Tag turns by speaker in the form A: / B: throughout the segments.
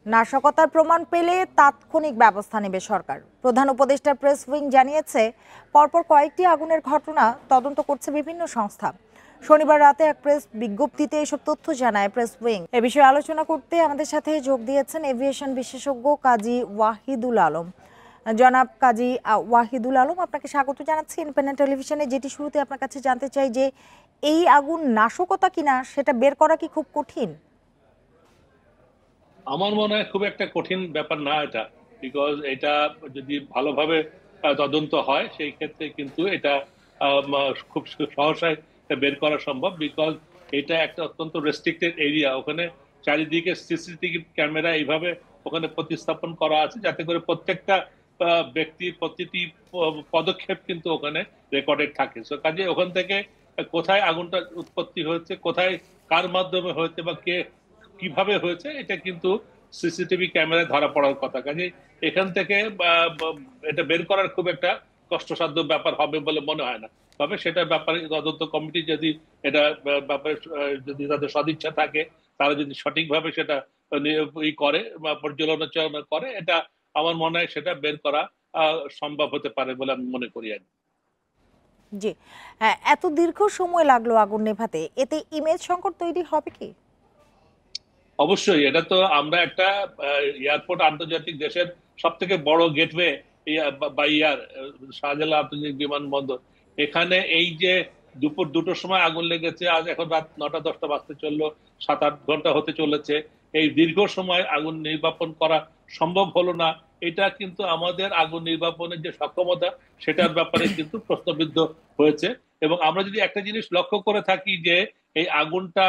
A: নাশকতার প্রমাণ পেলে তাৎক্ষণিক ব্যবস্থা নেবে সরকার। প্রধান উপদেষ্টার প্রেস উইং জানিয়েছে, পরপর কয়েকটি আগুনের ঘটনা তদন্ত করছে বিভিন্ন সংস্থা। শনিবার রাতে এক প্রেস বিজ্ঞপ্তিতে এসব তথ্য জানায় প্রেস উইং। এ বিষয়ে আলোচনা করতে আমাদের সাথে যোগ দিয়েছেন এভিয়েশন বিশেষজ্ঞ কাজী ওয়াহিদুল আলম। জনাব কাজী ওয়াহিদুল আলম, আপনাকে স্বাগত জানাচ্ছি ইন্ডিপেন্ডেন্ট টেলিভিশনে। যেটি শুরুতে আপনার কাছে জানতে চাই যে এই আগুন নাশকতা কিনা সেটা বের করা কি খুব কঠিন?
B: আমার মনে হয় খুব একটা কঠিন ব্যাপার না এটা, বিকজ এটা যদি ভালোভাবে তদন্ত হয় সেই ক্ষেত্রে কিন্তু এটা খুব সহসায় বের করা সম্ভব। বিকজ এটা একটা অত্যন্ত রেস্ট্রিক্টেড এরিয়া, ওখানে চারিদিকে সিসিটিভি ক্যামেরা এইভাবে ওখানে প্রতিস্থাপন করা আছে যাতে করে প্রত্যেকটা ব্যক্তির প্রতিটি পদক্ষেপ কিন্তু ওখানে রেকর্ডেড থাকে। সো কাজে ওখান থেকে কোথায় আগুনটা উৎপত্তি হয়েছে, কোথায় কার মাধ্যমে হয়েছে বা কে কিভাবে হয়েছে, এটা কিন্তু সিসিটিভি ক্যামেরায় ধরা পড়ার কথা। কাজে এখান থেকে এটা বের করার খুব একটা কষ্টসাধ্য ব্যাপার হবে বলে মনে হয় না। তবে সেটার ব্যাপারে তদন্ত কমিটি যদি এটা ব্যাপারে যদি তাদের সদিচ্ছা থাকে, তারা যদি সঠিকভাবে সেটা করে বা পর্যালোচনা করে, এটা আমার মনে হয় সেটা বের করা সম্ভব হতে পারে বলে আমি মনে করি আর কি।
A: জি, এত দীর্ঘ সময় লাগলো আগুন নেভাতে, এতে ইমেজ সংকট তৈরি হবে কি?
B: অবশ্যই, এটা তো আমরা একটা এয়ারপোর্ট, আন্তর্জাতিক দেশের সব থেকে বড় গেটওয়ে বা ইয়ার শাহজালাল আন্তর্জাতিক বিমানবন্দর। এখানে এই যে দুপুর 2টোর সময় আগুন লেগেছে, আজ এখন রাত 9টা 10টা বাজতে চললো, 7-8 ঘন্টা হতে চলেছে। এই দীর্ঘ সময় আগুন নির্বাপন করা সম্ভব হলো না, এটা কিন্তু আমাদের আগুন নির্বাপনের যে সক্ষমতা সেটার ব্যাপারে কিন্তু প্রশ্নবিদ্ধ হয়েছে। এবং আমরা যদি একটা জিনিস লক্ষ্য করে থাকি যে এই আগুনটা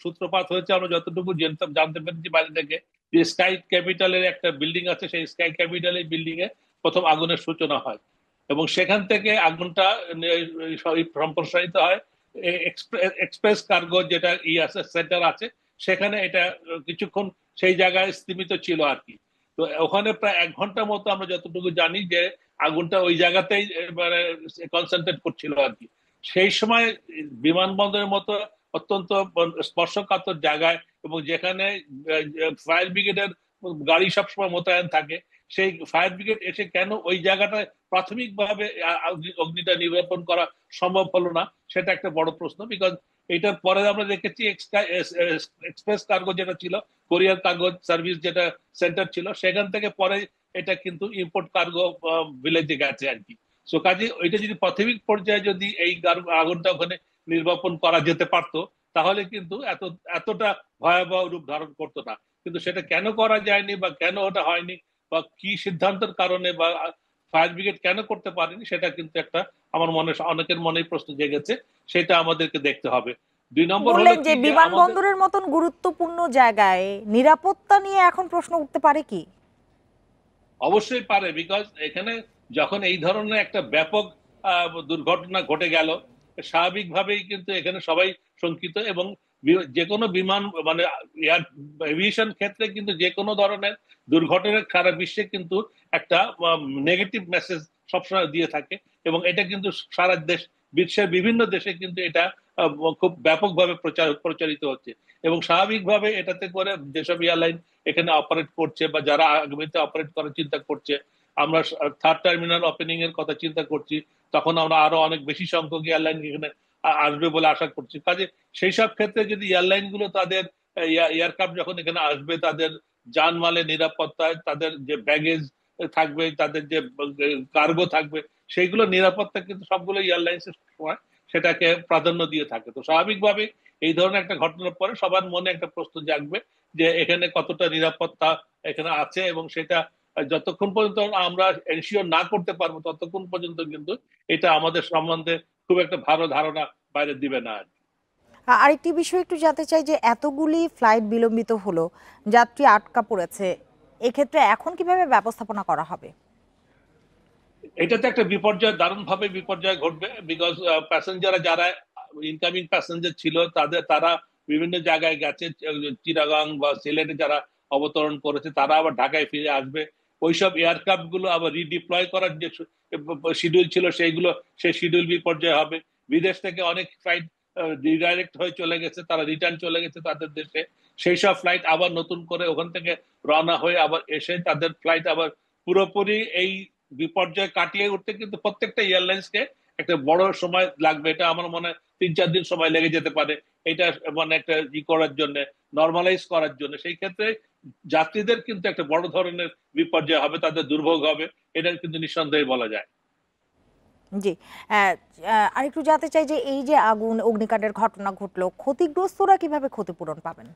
B: সূত্রপাত হয়েছে, আমরা যতটুকু জানতে পেরেছি বাইরে থেকে, যে স্কাই ক্যাপিটালের একটা বিল্ডিং আছে, সেই স্কাই ক্যাপিটালের বিল্ডিং এ প্রথম আগুনের সূচনা হয় এবং সেখান থেকে আগুনটা সম্প্রসারিত হয় এক্সপ্রেস কার্গো যেটা আছে সেন্টার আছে, সেখানে এটা কিছুক্ষণ সেই জায়গায় স্তীমিত ছিল আর কি। তো ওখানে প্রায় 1 ঘন্টা মতো আমরা যতটুকু জানি যে আগুনটা ওই জায়গাতেই মানে কনসেন্ট্রেট করছিল আর কি। সেই সময় বিমানবন্দরের মতো অত্যন্ত স্পর্শকাতর জায়গায় এবং যেখানে ফায়ার ব্রিগেডের গাড়ি সবসময় মোতায়েন থাকে, সেই ফায়ার ব্রিগেড এসে কেন ওই জায়গাটায় প্রাথমিকভাবে অগ্নিটা নির্বাপন করা সম্ভব হলো না, সেটা একটা বড় প্রশ্ন। বিকজ এটার পরে আমরা দেখেছি এক্সপ্রেস কার্গো যেটা ছিল, কোরিয়ার কার্গো সার্ভিস যেটা সেন্টার ছিল, সেখান থেকে পরে এটা কিন্তু ইম্পোর্ট কার্গো ভিলেজে গেছে আর কি। সো কাজে ওইটা যদি প্রাথমিক পর্যায়ে যদি এই আগুনটা ওখানে নির্বাপন করা যেতে পারতো, তাহলে কিন্তু এতটা ভয়াবহ রূপ ধারণ করতো না। কিন্তু সেটা কেন করা যায়নি বা কেন ওটা হয়নি বা কি সিদ্ধান্তের কারণে বা ফায়ার ব্রিগেড কেন করতে পারেনি, সেটা কিন্তু একটা আমার মনে অনেকের মনেই প্রশ্ন জেগেছে, সেটা আমাদেরকে দেখতে হবে। 2 নম্বর হলো
A: বললেন যে
B: কি যে আমাদের
A: বিমানবন্দরের মতন গুরুত্বপূর্ণ জায়গায় নিরাপত্তা নিয়ে এখন প্রশ্ন উঠতে পারে কি?
B: অবশ্যই পারে, বিকজ এখানে যখন এই ধরনের একটা ব্যাপক দুর্ঘটনা ঘটে গেল, স্বাভাবিকভাবেই কিন্তু এখানে সবাই শঙ্কিত। এবং যে কোনো বিমান মানে এয়ার এভিয়েশন ক্ষেত্রে কিন্তু যে কোনো ধরনের দুর্ঘটনা সারা বিশ্বে কিন্তু একটা নেগেটিভ মেসেজ সবসময় দিয়ে থাকে। এবং এটা কিন্তু সারা বিশ্বের বিভিন্ন দেশে কিন্তু এটা খুব ব্যাপকভাবে প্রচারিত হচ্ছে। এবং স্বাভাবিকভাবে এটাতে করে যেসব এয়ারলাইন এখানে অপারেট করছে বা যারা আগামীতে অপারেট করার চিন্তা করছে, আমরা থার্ড টার্মিনাল ওপেনিং এর কথা চিন্তা করছি, তখন আমরা আরো অনেক বেশি সংখ্যক এয়ারলাইন এখানে আসবে বলে আশা করছি। কাজে সেই সব ক্ষেত্রে যদি এয়ারলাইন গুলো তাদের এয়ারক্রাফট যখন এখানে আসবে, তাদের জানমালের নিরাপত্তায়, তাদের যে ব্যাগেজ থাকবে, তাদের যে কার্গো থাকবে, সেইগুলো নিরাপত্তা কিন্তু সবগুলো এয়ারলাইন্স সময় সেটাকে প্রাধান্য দিয়ে থাকে। তো স্বাভাবিকভাবে এই ধরনের একটা ঘটনার পরে সবার মনে একটা প্রশ্ন জাগবে যে এখানে কতটা নিরাপত্তা এখানে আছে, এবং সেটা যতক্ষণ পর্যন্ত আমরা এনশিওর না করতে পারবো ততক্ষণ পর্যন্ত কিন্তু এটা আমাদের সম্বন্ধে খুব একটা ভালো ধারণা বাইরে দিবে না আর কি।
A: আরেকটি বিষয় একটু জানতে চাই যে এতগুলি ফ্লাইট বিলম্বিত হলো, যাত্রী আটকা পড়েছে, এক্ষেত্রে এখন কিভাবে ব্যবস্থাপনা করা হবে?
B: এটাতে একটা বিপর্যয়, দারুণ ভাবে বিপর্যয় ঘটবে। বিকজ প্যাসেঞ্জার যারা ইনকামিং প্যাসেঞ্জার ছিল, তারা বিভিন্ন জায়গায় গেছে, চিটাগাং বা সিলেটে যারা অবতরণ করেছে তারা আবার ঢাকায় ফিরে আসবে। ওইসব এয়ারক্রাফট গুলো আবার রিডিপ্লয় করার যে শিডিউল ছিল সেইগুলো, সেই শিডিউল বিপর্যয় হবে। বিদেশ থেকে অনেক ফ্লাইট রিডাইরেক্ট হয়ে চলে গেছে, তারা রিটার্ন চলে গেছে তাদের দেশে। সেই সব ফ্লাইট আবার নতুন করে ওখান থেকে রওনা হয়ে আবার এসে তাদের ফ্লাইট আবার পুরোপুরি এই বিপর্যয় কাটিয়ে উঠতে কিন্তু প্রত্যেকটা এয়ারলাইন্সকে একটা বড় সময় লাগবে। এটা আমার মনে হয় 3-4 দিন সময় লেগে যেতে পারে এটা মানে একটা করার জন্য, নর্মালাইজ করার জন্য। সেই ক্ষেত্রে যাত্রীদের কিন্তু একটা বড় ধরনের বিপর্যয় হবে, তাদের দুর্ভোগ হবে, এটা কিন্তু নিঃসন্দেহে বলা যায়।
A: জি। আরেকটু জানতে চাই যে এই যে আগুন অগ্নিকাণ্ডের ঘটনা ঘটলো, ক্ষতিগ্রস্তরা কিভাবে ক্ষতিপূরণ পাবেন?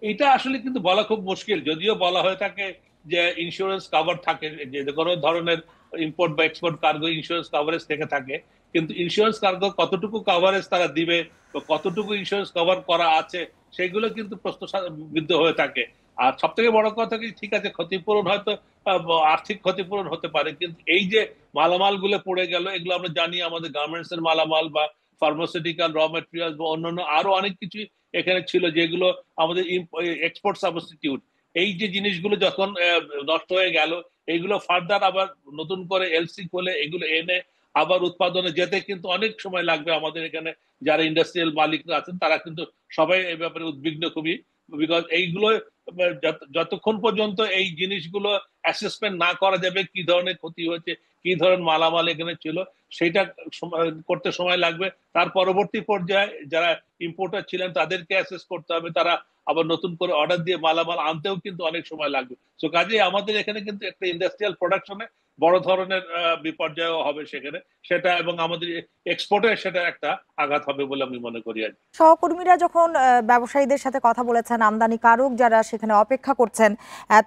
B: এটা আসলে কিন্তু বলা খুব মুশকিল, যদিও বলা হয়ে থাকে যে ইন্স্যুরেন্স কভার থাকে, যে কোনো ধরনের ইম্পোর্ট বা এক্সপোর্ট কার্গো ইন্স্যুরেন্স কভারেজ থেকে থাকে, কিন্তু ইন্স্যুরেন্স কার্গো কতটুকু কভারেজ তারা দিবে বা কতটুকু ইন্স্যুরেন্স কভার করা আছে সেগুলো কিন্তু প্রশ্নবিদ্ধ হয়ে থাকে। আর সব থেকে বড় কথা কি, ঠিক আছে ক্ষতিপূরণ হয়তো আর্থিক ক্ষতিপূরণ হতে পারে, কিন্তু এই যে মালামাল গুলো পড়ে গেল, এগুলো আমরা জানি আমাদের গার্মেন্টস এর মালামাল বা ফার্মাসিউটিক্যাল র মেটেরিয়াল বা অন্যান্য আরো অনেক কিছু এখানে ছিল যেগুলো আমাদের এক্সপোর্ট সাবস্টিটিউট। এই যে জিনিসগুলো যখন নষ্ট হয়ে গেল, এইগুলো ফার্দার আবার নতুন করে এলসি খুলে এগুলো এনে আবার উৎপাদনে যেতে কিন্তু অনেক সময় লাগবে। আমাদের এখানে যারা ইন্ডাস্ট্রিয়াল মালিকরা আছেন তারা কিন্তু সবাই এই ব্যাপারে উদ্বিগ্ন খুবই, বিকজ এইগুলো যতক্ষণ পর্যন্ত এই জিনিসগুলো অ্যাসেসমেন্ট না করা যাবে কি ধরনের ক্ষতি হয়েছে, কি ধরনের মালামাল এখানে ছিল, সেটা করতে সময় লাগবে। তার পরবর্তী পর্যায়ে যারা ইম্পোর্টার ছিলেন তাদেরকে অ্যাসেস করতে হবে, তারা আবার নতুন করে অর্ডার দিয়ে মালামাল আনতেও কিন্তু অনেক সময় লাগবে। তো কাজেই আমাদের এখানে কিন্তু একটা ইন্ডাস্ট্রিয়াল প্রোডাকশনে বড় ধরনের বিপর্যয় হবে সেখানে, সেটা এবং আমাদের এক্সপোর্টে সেটা একটা আঘাত হবে বলে আমি মনে করি। আর
A: সহকর্মীরা যখন ব্যবসায়ীদের সাথে কথা বলেছেন, আমদানিকারক যারা সেখানে অপেক্ষা করছেন,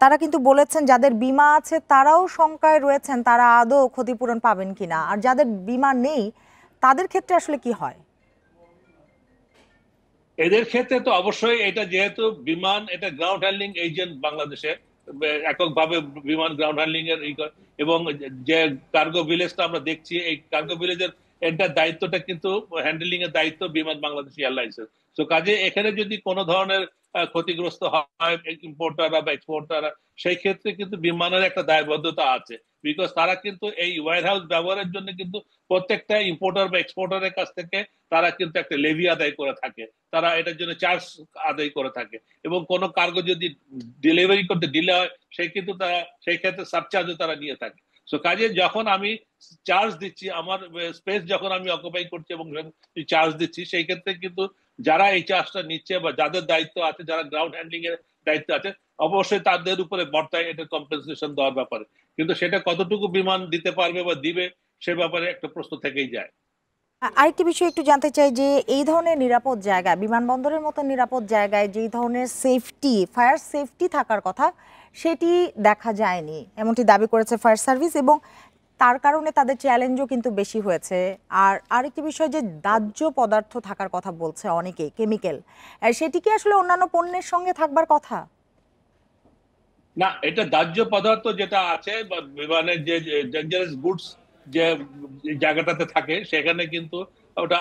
A: তারা কিন্তু বলেছেন যাদের বীমা আছে তারাও শঙ্কায় রয়েছেন তারা আদৌ ক্ষতিপূরণ পাবেন কিনা, আর যাদের বীমা নেই তাদের ক্ষেত্রে আসলে কি হয়?
B: এদের ক্ষেত্রে তো অবশ্যই, এটা যেহেতু বিমান, এটা গ্রাউন্ড হ্যান্ডলিং এজেন্ট বাংলাদেশে এককভাবে বিমান গ্রাউন্ড হ্যান্ডলিং এর এবং যে কার্গো ভিলেজটা আমরা দেখছি, এই কার্গো ভিলেজের এটার দায়িত্বটা কিন্তু হ্যান্ডলিং এর দায়িত্ব বিমান বাংলাদেশ এয়ারলাইন্সের। তো কাজে এখানে যদি কোনো ধরনের ক্ষতিগ্রস্ত হয় ইম্পোর্টাররা বা এক্সপোর্টাররা, সেই ক্ষেত্রে কিন্তু বিমানের একটা দায়বদ্ধতা আছে, বিকজ তারা কিন্তু এই ওয়্যার হাউস ব্যবহারের জন্য কিন্তু প্রত্যেকটা ইম্পোর্টার বা এক্সপোর্টারের কাছ থেকে তারা কিন্তু একটা লেভি আদায় করে থাকে, তারা এটার জন্য চার্জ আদায় করে থাকে। এবং কোনো কার্গো যদি ডেলিভারি করতে ডিলে হয় সেই কিন্তু তারা সেই ক্ষেত্রে সাবচার্জও তারা নিয়ে থাকে। সো কাজে যখন আমি চার্জ দিচ্ছি, আমার স্পেস যখন আমি অকুপাই করছি এবং চার্জ দিচ্ছি, সেই ক্ষেত্রে কিন্তু যারা এই চার্জটা নিচ্ছে বা যাদের দায়িত্ব আছে, যারা গ্রাউন্ড হ্যান্ডলিং এর দায়িত্ব আছে, অবশ্যই তাদের উপরে বর্তায় এটা কম্পেনসেশন দেওয়ার ব্যাপারে। কিন্তু সেটা কতটুকু বিমান দিতে পারবে বা দিবে সে ব্যাপারে একটা প্রশ্ন থেকেই যায়।
A: আরেকটি বিষয় একটু জানতে চাই যে এই ধরনের নিরাপদ জায়গা, বিমানবন্দরের মতো নিরাপদ জায়গায় যেই ধরনের সেফটি, ফায়ার সেফটি থাকার কথা সেটি দেখা যায়নি, এমনটি দাবি করেছে ফায়ার সার্ভিস, এবং তার কারণে তাদের চ্যালেঞ্জও কিন্তু বেশি হয়েছে। আর আরেকটি বিষয় যে দাহ্য পদার্থ থাকার কথা বলছে অনেকে, কেমিক্যাল, সেটি কি আসলে অন্যান্য পণ্যের সঙ্গে থাকবার কথা?
B: না, এটা দাহ্য পদার্থ যেটা আছে বা বিমানের যে ডেঞ্জারাস গুডস যে জায়গাটাতে থাকে সেখানে কিন্তু ওটা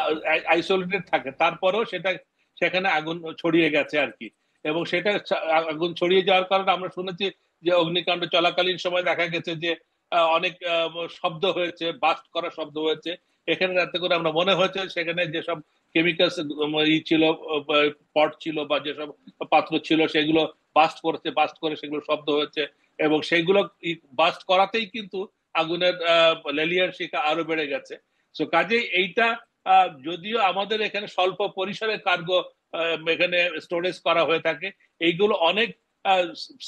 B: আইসোলেটেড থাকে, তারপরেও সেটা সেখানে আগুন ছড়িয়ে গেছে আর কি। এবং সেটা আগুন ছড়িয়ে যাওয়ার কারণে আমরা শুনেছি যে অগ্নিকাণ্ড চলাকালীন সময় দেখা গেছে যে অনেক শব্দ হয়েছে, বাস্ট করা শব্দ হয়েছে। এখানে রাতে করে আমরা মনে হয়েছে সেখানে যেসব কেমিক্যালস ই ছিল, পট ছিল বা যেসব পাত্র ছিল সেগুলো বাস্ট করেছে, বাস্ট করে সেগুলো শব্দ হয়েছে এবং সেগুলো বাস্ট করাতেই কিন্তু আগুনের লেলিয়ার শিখা আরো বেড়ে গেছে। সো কাজেই এইটা যদিও আমাদের এখানে স্বল্প পরিসরে কার্গো এখানে স্টোরেজ করা হয়ে থাকে, এইগুলো অনেক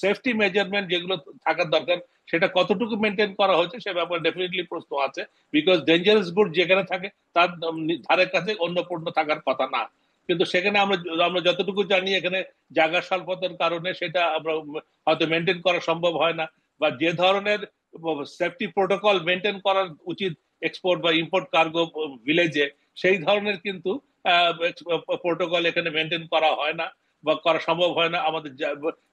B: সেফটি মেজারমেন্ট যেগুলো থাকার দরকার সেটা কতটুকু মেনটেন করা হচ্ছে সে ব্যাপারে ডেফিনেটলি প্রশ্ন আছে, বিকজ ডেঞ্জারাস গুড যেখানে থাকে তার ধারের কাছে অন্য পণ্য থাকার কথা না। কিন্তু সেখানে আমরা আমরা যতটুকু জানি এখানে জায়গা স্বল্পতার কারণে সেটা আমরা হয়তো মেনটেন করা সম্ভব হয় না, বা যে ধরনের সেফটি প্রোটোকল মেনটেন করা উচিত এক্সপোর্ট বা ইম্পোর্ট কার্গো ভিলেজে, সেই ধরনের কিন্তু প্রোটোকল এখানে মেনটেন করা হয় না বা করা সম্ভব হয় না। আমাদের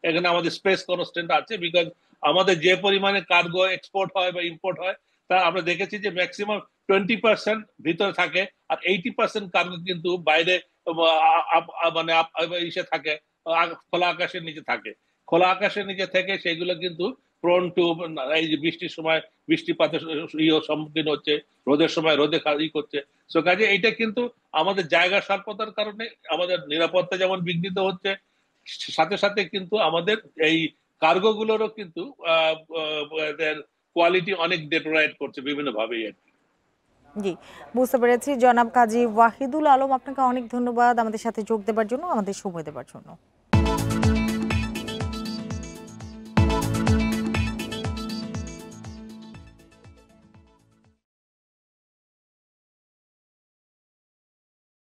B: এখানে আমাদের স্পেস কনস্ট্যান্ট আছে, বিকজ আমাদের যে পরিমাণে কার্গো এক্সপোর্ট হয় বা ইম্পোর্ট হয় তা আমরা দেখেছি যে ম্যাক্সিমাম 20% ভিতরে থাকে, আর 80% কার্গো কিন্তু বাইরে মানে ইসে থাকে, খোলা আকাশের নিচে থাকে। খোলা আকাশের নিচে থেকে সেগুলো কিন্তু প্রোন টু, এই যে বৃষ্টির সময় বৃষ্টিপাতের সম্মুখীন হচ্ছে, রোদের সময় রোদে করছে। সো কাজে এইটা কিন্তু আমাদের জায়গা স্বল্পতার কারণে আমাদের নিরাপত্তা যেমন বিঘ্নিত হচ্ছে, সাথে সাথে কিন্তু আমাদের এই কার্গো গুলোরও কিন্তু কোয়ালিটি অনেক ডেটোরাইট করছে বিভিন্ন ভাবেই আর কি।
A: জি, বুঝতে পেরেছি। জনাব কাজী ওয়াহিদুল আলম, আপনাকে অনেক ধন্যবাদ আমাদের সাথে যোগ দেওয়ার জন্য, আমাদের সময় দেওয়ার জন্য।